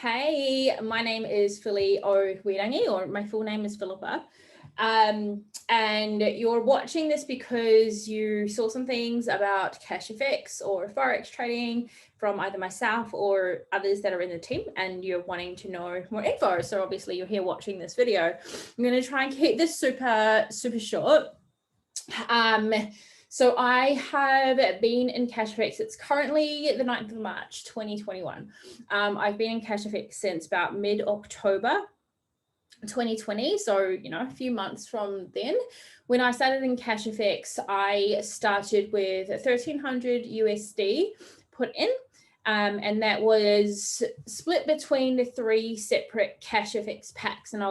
Hey, my name is Phili or Wirangi, or my full name is Philippa. And you're watching this because you saw some things about CashFX or Forex trading from either myself or others that are in the team, and you're wanting to know more info. So obviously you're here watching this video. I'm going to try and keep this super short. So I have been in CashFX. It's currently the 9th of March, 2021. I've been in CashFX since about mid-October 2020. So, you know, a few months from then. When I started in CashFX, I started with 1,300 USD put in. And that was split between the 3 separate CashFX packs. And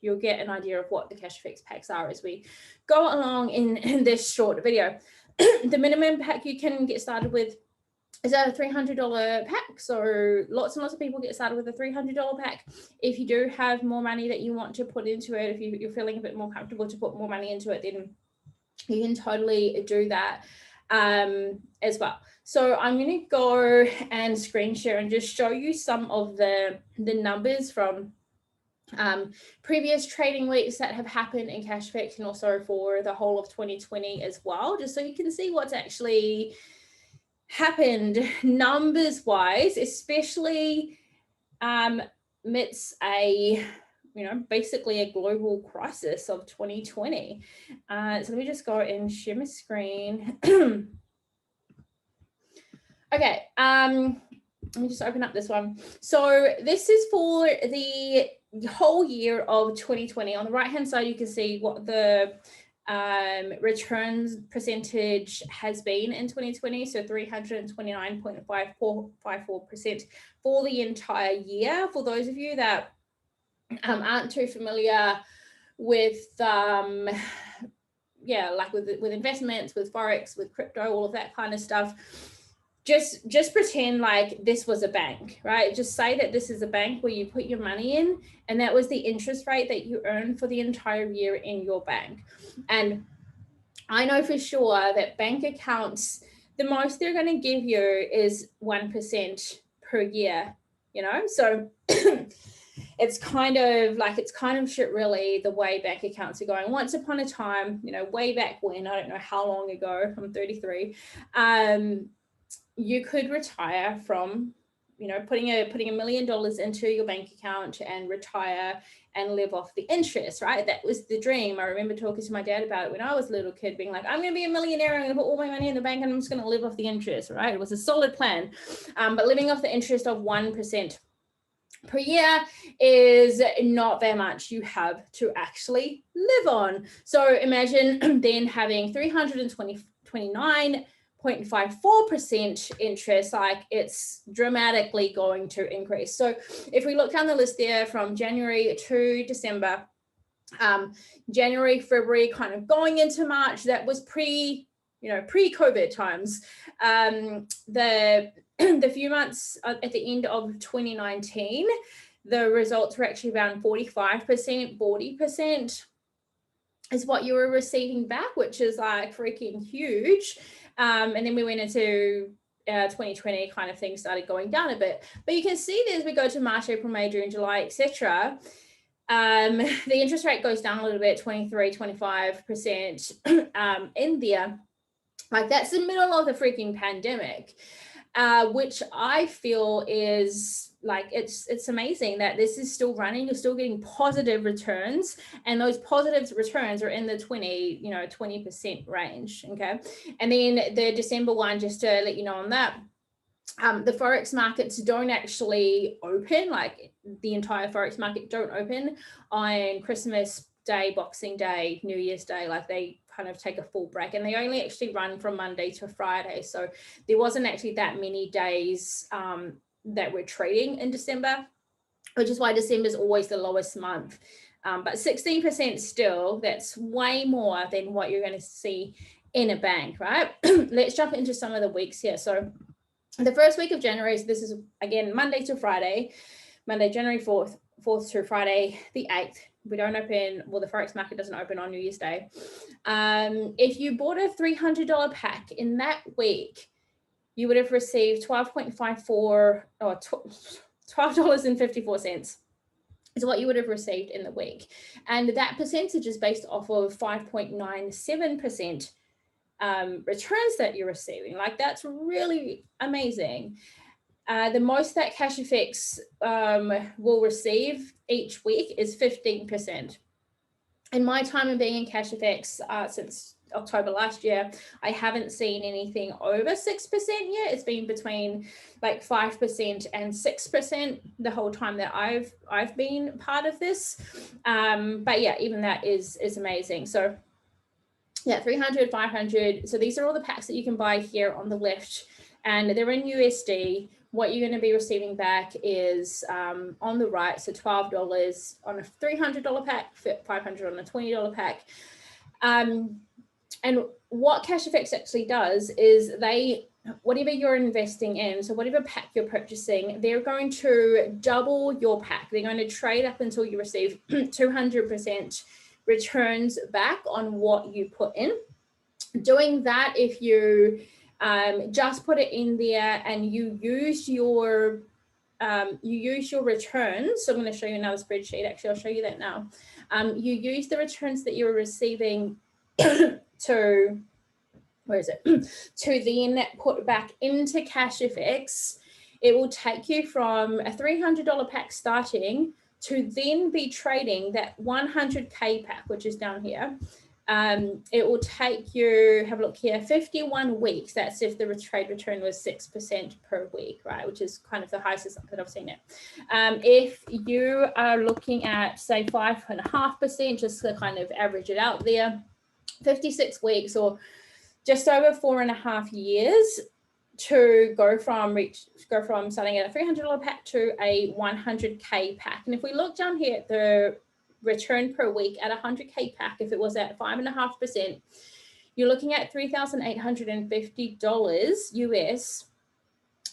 you'll get an idea of what the CashFX packs are as we go along in this short video. The minimum pack you can get started with is a $300 pack. So lots and lots of people get started with a $300 pack. If you do have more money that you want to put into it, if you're feeling a bit more comfortable to put more money into it, then you can totally do that as well. So I'm going to go and screen share and just show you some of the numbers from previous trading weeks that have happened in CashFX, and also for the whole of 2020 as well, just so you can see what's actually happened numbers wise, especially amidst a basically a global crisis of 2020. So let me just go and share my screen. Okay, let me just open up this one. So this is for the whole year of 2020. On the right hand side, you can see what the returns percentage has been in 2020. So 329.54% for the entire year. For those of you that aren't too familiar with with investments, with Forex, with crypto, all of that kind of stuff, just pretend like this was a bank, right? Just say that this is a bank where you put your money in, and that was the interest rate that you earned for the entire year in your bank. And I know for sure that bank accounts, the most they're going to give you is 1% per year, so it's kind of shit really the way bank accounts are going. Once upon a time, way back when, I don't know how long ago, I'm 33, you could retire from, putting $1 million into your bank account and retire and live off the interest, right? That was the dream. I remember talking to my dad about it when I was a little kid, being like, I'm going to be a millionaire. I'm going to put all my money in the bank and I'm just going to live off the interest, right? It was a solid plan. But living off the interest of 1% per year is not that much you have to actually live on. So imagine then having 329.54% interest, like it's dramatically going to increase. So if we look down the list there from January to December, January, February, kind of going into March, that was pre-COVID times. The few months at the end of 2019, the results were actually around 45%, 40% is what you were receiving back, which is like freaking huge. And then we went into 2020, kind of things started going down a bit. But you can see that as we go to March, April, May, June, July, etc., the interest rate goes down a little bit, 23, 25% in there. Like that's the middle of the freaking pandemic, which I feel is like, it's amazing that this is still running. You're still getting positive returns, and those positive returns are in the 20% range. Okay. And then the December one, just to let you know on that, the Forex markets don't actually open, like the entire Forex market don't open on Christmas Day, Boxing Day, New Year's Day. Like they kind of take a full break, and they only actually run from Monday to Friday. So there wasn't actually that many days that we're trading in December, which is why December is always the lowest month. But 16% still, that's way more than what you're going to see in a bank, right? Let's jump into some of the weeks here. So the first week of January, so this is again Monday to Friday, Monday, January 4th to Friday the 8th. We don't open, well, the Forex market doesn't open on New Year's Day. If you bought a $300 pack in that week, you would have received 12.54 or $12.54 is what you would have received in the week. And that percentage is based off of 5.97% returns that you're receiving. Like, that's really amazing. The most that CashFX will receive each week is 15%. In my time of being in CashFX since October last year, I haven't seen anything over 6% yet. It's been between like 5% and 6% the whole time that I've been part of this. But yeah, even that is amazing. So yeah, 300, 500. So these are all the packs that you can buy here on the left, and they're in USD. What you're going to be receiving back is on the right, so $12 on a $300 pack, $500 on a $20 pack. And what CashFX actually does is whatever you're investing in, so whatever pack you're purchasing, they're going to double your pack. They're going to trade up until you receive 200% returns back on what you put in. Doing that, if you just put it in there and you use your returns. So I'm going to show you another spreadsheet. Actually, I'll show you that now. You use the returns that you're receiving to, where is it? To then put back into CashFX. It will take you from a $300 pack starting to then be trading that 100K pack, which is down here. It will take you, have a look here, 51 weeks. That's if the trade return was 6% per week, right? Which is kind of the highest that I've seen it. If you are looking at, say, 5.5%, just to kind of average it out there, 56 weeks or just over 4.5 years to go from starting at a $300 pack to a 100K pack. And if we look down here at the return per week at a 100K pack, if it was at 5.5%, you're looking at $3,850 US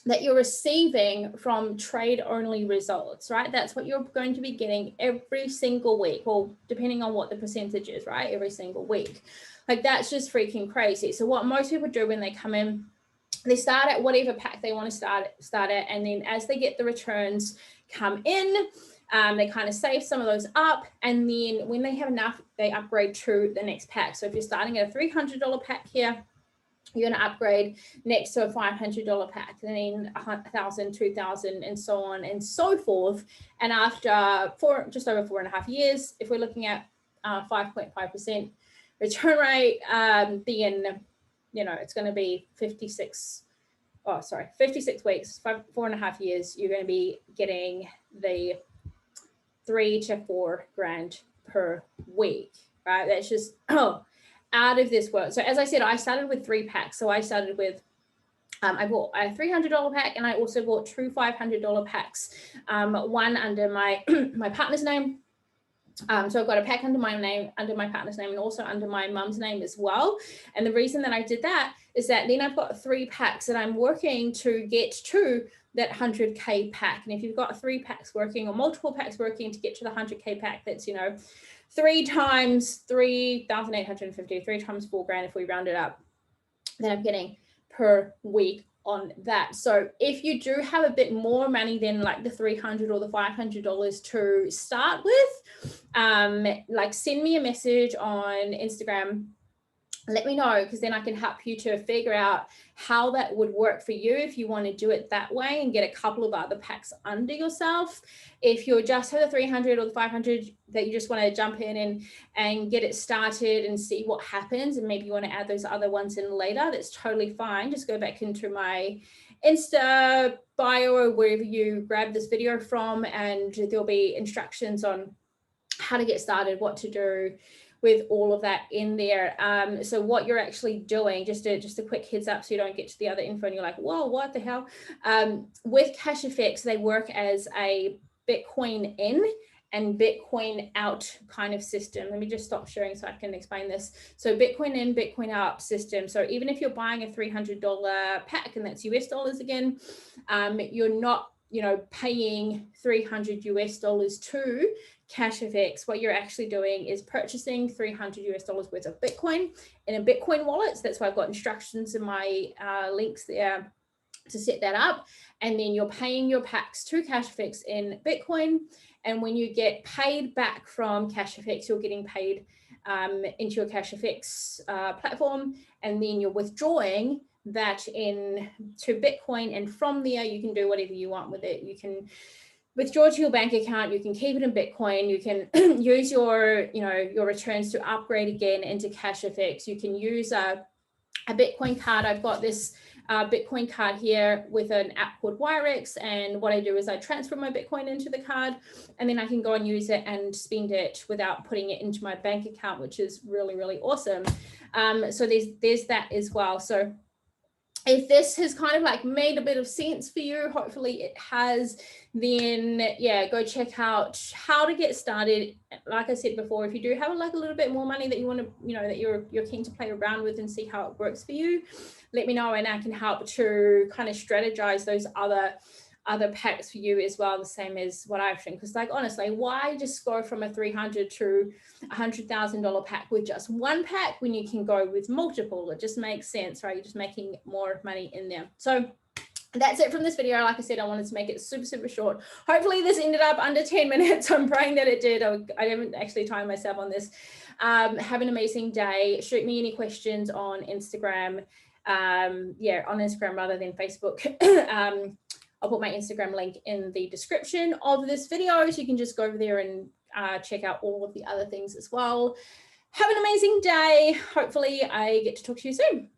that you're receiving from trade only results, right? That's what you're going to be getting every single week, or depending on what the percentage is, right? Every single week. Like, that's just freaking crazy. So what most people do when they come in, they start at whatever pack they want to start at, and then as they get the returns come in, they kind of save some of those up, and then when they have enough, they upgrade to the next pack. So if you're starting at a $300 pack here, you're going to upgrade next to a $500 pack, and then $1,000, $2,000, and so on and so forth. And after just over 4.5 years, if we're looking at 5.5% return rate, then, you know, it's going to be 56 weeks, 4.5 years, you're going to be getting the 3 to 4 grand per week, right? That's just out of this world. So as I said, I started with 3 packs. So I started with, I bought a $300 pack, and I also bought 2 $500 packs, one under my my partner's name. So I've got a pack under my name, under my partner's name, and also under my mum's name as well. And the reason that I did that is that then I've got 3 packs that I'm working to get to that 100K pack. And if you've got 3 packs working or multiple packs working to get to the 100K pack, that's, you know, 3 times 3,850, 3 times 4 grand if we round it up, that I'm getting per week on that. So if you do have a bit more money than like the $300 or the $500 to start with, like, send me a message on Instagram. Let me know, because then I can help you to figure out how that would work for you if you want to do it that way and get a couple of other packs under yourself. If you're just have the 300 or the 500 that you just want to jump in and get it started and see what happens, and maybe you want to add those other ones in later, that's totally fine. Just go back into my Insta bio or wherever you grab this video from, and there'll be instructions on how to get started, what to do with all of that in there. So what you're actually doing, just a quick heads up so you don't get to the other info and you're like, whoa, what the hell? With CashFX, they work as a Bitcoin in and Bitcoin out kind of system. Let me just stop sharing so I can explain this. So Bitcoin in, Bitcoin out system. So even if you're buying a $300 pack, and that's US dollars again, you're not, you know, paying $300 US to CashFX. What you're actually doing is purchasing $300 US worth of Bitcoin in a Bitcoin wallet. So that's why I've got instructions in my links there to set that up. And then you're paying your packs to CashFX in Bitcoin. And when you get paid back from CashFX, you're getting paid into your CashFX platform, and then you're withdrawing that in to Bitcoin. And from there, you can do whatever you want with it. You can withdraw to your bank account, you can keep it in Bitcoin, you can use your, your returns to upgrade again into CashFX. You can use a Bitcoin card. I've got this Bitcoin card here with an app called Wirangi, and what I do is I transfer my Bitcoin into the card, and then I can go and use it and spend it without putting it into my bank account, which is really, really awesome. So there's that as well. So if this has kind of like made a bit of sense for you, hopefully it has, then yeah, go check out how to get started. Like I said before, if you do have like a little bit more money that you want to, that you're keen to play around with and see how it works for you, let me know and I can help to kind of strategize those other packs for you as well, the same as what I've done. Because like honestly, why just go from a $300 to $100,000 pack with just one pack when you can go with multiple? It just makes sense, right? You're just making more money in there. So that's it from this video. Like I said, I wanted to make it super, super short. Hopefully this ended up under 10 minutes. I'm praying that it did. I haven't actually timed myself on this. Have an amazing day. Shoot me any questions on Instagram. On Instagram rather than Facebook. I'll put my Instagram link in the description of this video, so you can just go over there and check out all of the other things as well. Have an amazing day. Hopefully I get to talk to you soon.